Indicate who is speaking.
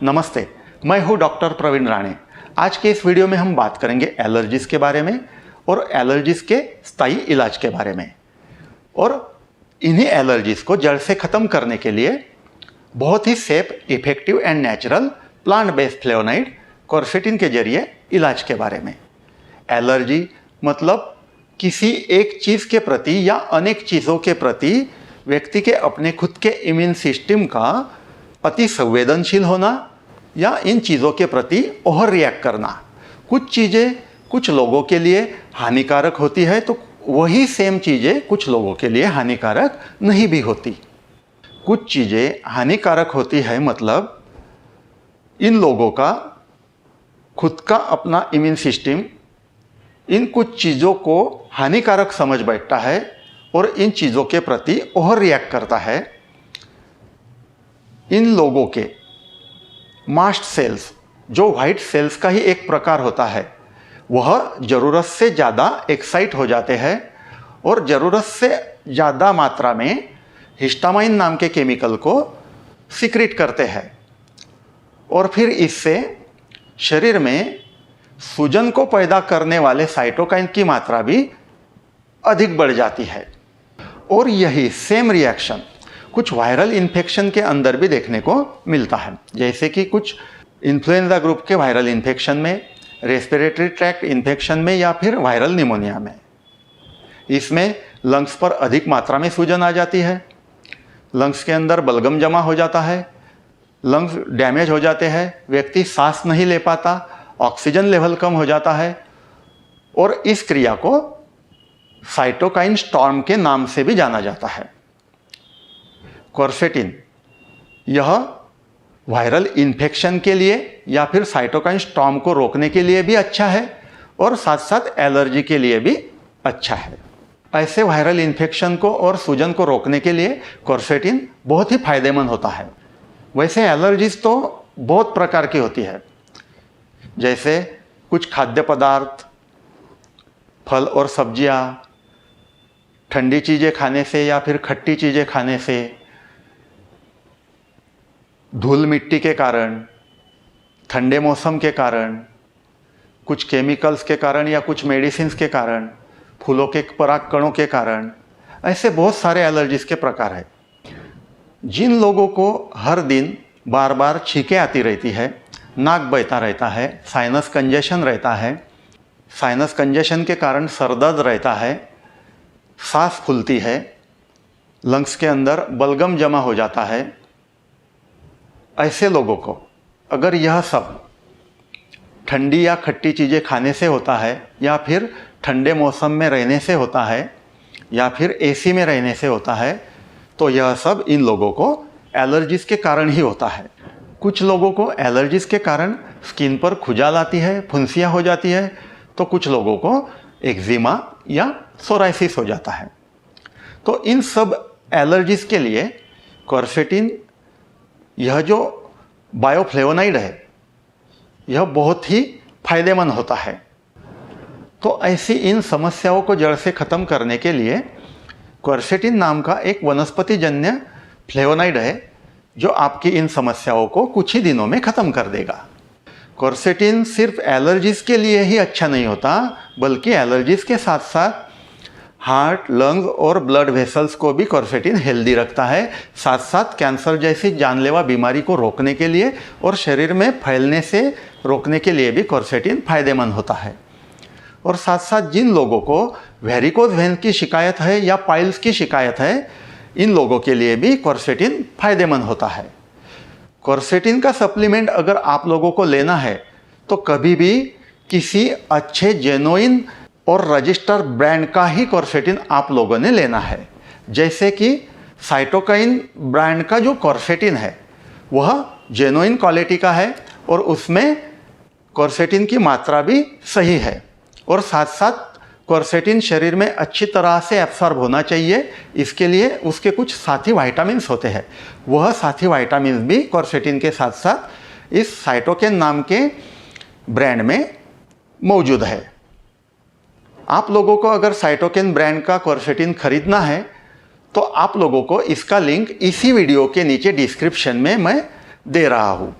Speaker 1: नमस्ते, मैं हूं डॉक्टर प्रवीण राणे। आज के इस वीडियो में हम बात करेंगे एलर्जीज के बारे में और एलर्जीज के स्थायी इलाज के बारे में। और इन्हीं एलर्जीज को जड़ से ख़त्म करने के लिए बहुत ही safe, effective and natural plant based flavonoid quercetin के जरिए इलाज के बारे में। एलर्जी मतलब किसी एक चीज़ के प्रति या अनेक चीज़ों के प्रति व्यक्ति के अपने खुद के इम्यून सिस्टम का अति संवेदनशील होना या इन चीज़ों के प्रति ओवर रिएक्ट करना। कुछ चीज़ें कुछ लोगों के लिए हानिकारक होती है तो वही सेम चीज़ें कुछ लोगों के लिए हानिकारक नहीं भी होती। कुछ चीज़ें हानिकारक होती है मतलब इन लोगों का खुद का अपना इम्यून सिस्टम इन कुछ चीज़ों को हानिकारक समझ बैठता है और इन चीज़ों के प्रति ओवर रिएक्ट करता है। इन लोगों के मास्ट सेल्स, जो वाइट सेल्स का ही एक प्रकार होता है, वह ज़रूरत से ज़्यादा एक्साइट हो जाते हैं और ज़रूरत से ज़्यादा मात्रा में हिस्टामाइन नाम के केमिकल को सिक्रीट करते हैं और फिर इससे शरीर में सूजन को पैदा करने वाले साइटोकाइन की मात्रा भी अधिक बढ़ जाती है। और यही सेम रिएक्शन कुछ वायरल इन्फेक्शन के अंदर भी देखने को मिलता है, जैसे कि कुछ इन्फ्लुएंजा ग्रुप के वायरल इन्फेक्शन में, रेस्पिरेटरी ट्रैक्ट इन्फेक्शन में या फिर वायरल निमोनिया में। इसमें लंग्स पर अधिक मात्रा में सूजन आ जाती है, लंग्स के अंदर बलगम जमा हो जाता है, लंग्स डैमेज हो जाते हैं, व्यक्ति सांस नहीं ले पाता, ऑक्सीजन लेवल कम हो जाता है और इस क्रिया को साइटोकाइन स्टॉर्म के नाम से भी जाना जाता है। क्वर्सेटिन यह वायरल इन्फेक्शन के लिए या फिर साइटोकाइन स्टॉर्म को रोकने के लिए भी अच्छा है और साथ साथ एलर्जी के लिए भी अच्छा है। ऐसे वायरल इन्फेक्शन को और सूजन को रोकने के लिए क्वर्सेटिन बहुत ही फायदेमंद होता है। वैसे एलर्जीज तो बहुत प्रकार की होती है, जैसे कुछ खाद्य पदार्थ, फल और सब्जियां, ठंडी चीज़ें खाने से या फिर खट्टी चीज़ें खाने से, धूल मिट्टी के कारण, ठंडे मौसम के कारण, कुछ केमिकल्स के कारण या कुछ मेडिसिन्स के कारण, फूलों के पराग कणों के कारण, ऐसे बहुत सारे एलर्जीज के प्रकार है। जिन लोगों को हर दिन बार बार छींकें आती रहती है, नाक बहता रहता है, साइनस कंजेशन रहता है, साइनस कंजेशन के कारण सरदर्द रहता है, सांस फूलती है, लंग्स के अंदर बलगम जमा हो जाता है, ऐसे लोगों को अगर यह सब ठंडी या खट्टी चीज़ें खाने से होता है या फिर ठंडे मौसम में रहने से होता है या फिर एसी में रहने से होता है, तो यह सब इन लोगों को एलर्जीज के कारण ही होता है। कुछ लोगों को एलर्जीज के कारण स्किन पर खुजाल आती है, फुंसियाँ हो जाती है, तो कुछ लोगों को एक्जिमा या सोराइसिस हो जाता है। तो इन सब एलर्जीज के लिए क्वर्सेटिन यह जो बायोफ्लेवोनाइड है यह बहुत ही फायदेमंद होता है। तो ऐसी इन समस्याओं को जड़ से ख़त्म करने के लिए क्वर्सेटिन नाम का एक वनस्पतिजन्य फ्लेवोनाइड है जो आपकी इन समस्याओं को कुछ ही दिनों में ख़त्म कर देगा। क्वर्सेटिन सिर्फ एलर्जीज के लिए ही अच्छा नहीं होता, बल्कि एलर्जीज के साथ साथ हार्ट, लंग्स और ब्लड वेसल्स को भी क्वर्सेटिन हेल्दी रखता है। साथ साथ कैंसर जैसी जानलेवा बीमारी को रोकने के लिए और शरीर में फैलने से रोकने के लिए भी क्वर्सेटिन फायदेमंद होता है। और साथ साथ जिन लोगों को वेरिकोज वेन की शिकायत है या पाइल्स की शिकायत है, इन लोगों के लिए भी क्वर्सेटिन फायदेमंद होता है। क्वर्सेटिन का सप्लीमेंट अगर आप लोगों को लेना है तो कभी भी किसी अच्छे जेन्युइन और रजिस्टर ब्रांड का ही क्वर्सेटिन आप लोगों ने लेना है। जैसे कि साइटोकाइन ब्रांड का जो क्वर्सेटिन है वह जेन्युइन क्वालिटी का है और उसमें क्वर्सेटिन की मात्रा भी सही है और साथ साथ क्वर्सेटिन शरीर में अच्छी तरह से एब्सॉर्ब होना चाहिए। इसके लिए उसके कुछ साथी वाइटामिन्स होते हैं, वह साथी वाइटामिन्स भी क्वर्सेटिन के साथ साथ इस साइटोकिन नाम के ब्रांड में मौजूद है। आप लोगों को अगर साइटोकिन ब्रांड का क्वर्सेटिन खरीदना है तो आप लोगों को इसका लिंक इसी वीडियो के नीचे डिस्क्रिप्शन में मैं दे रहा हूँ।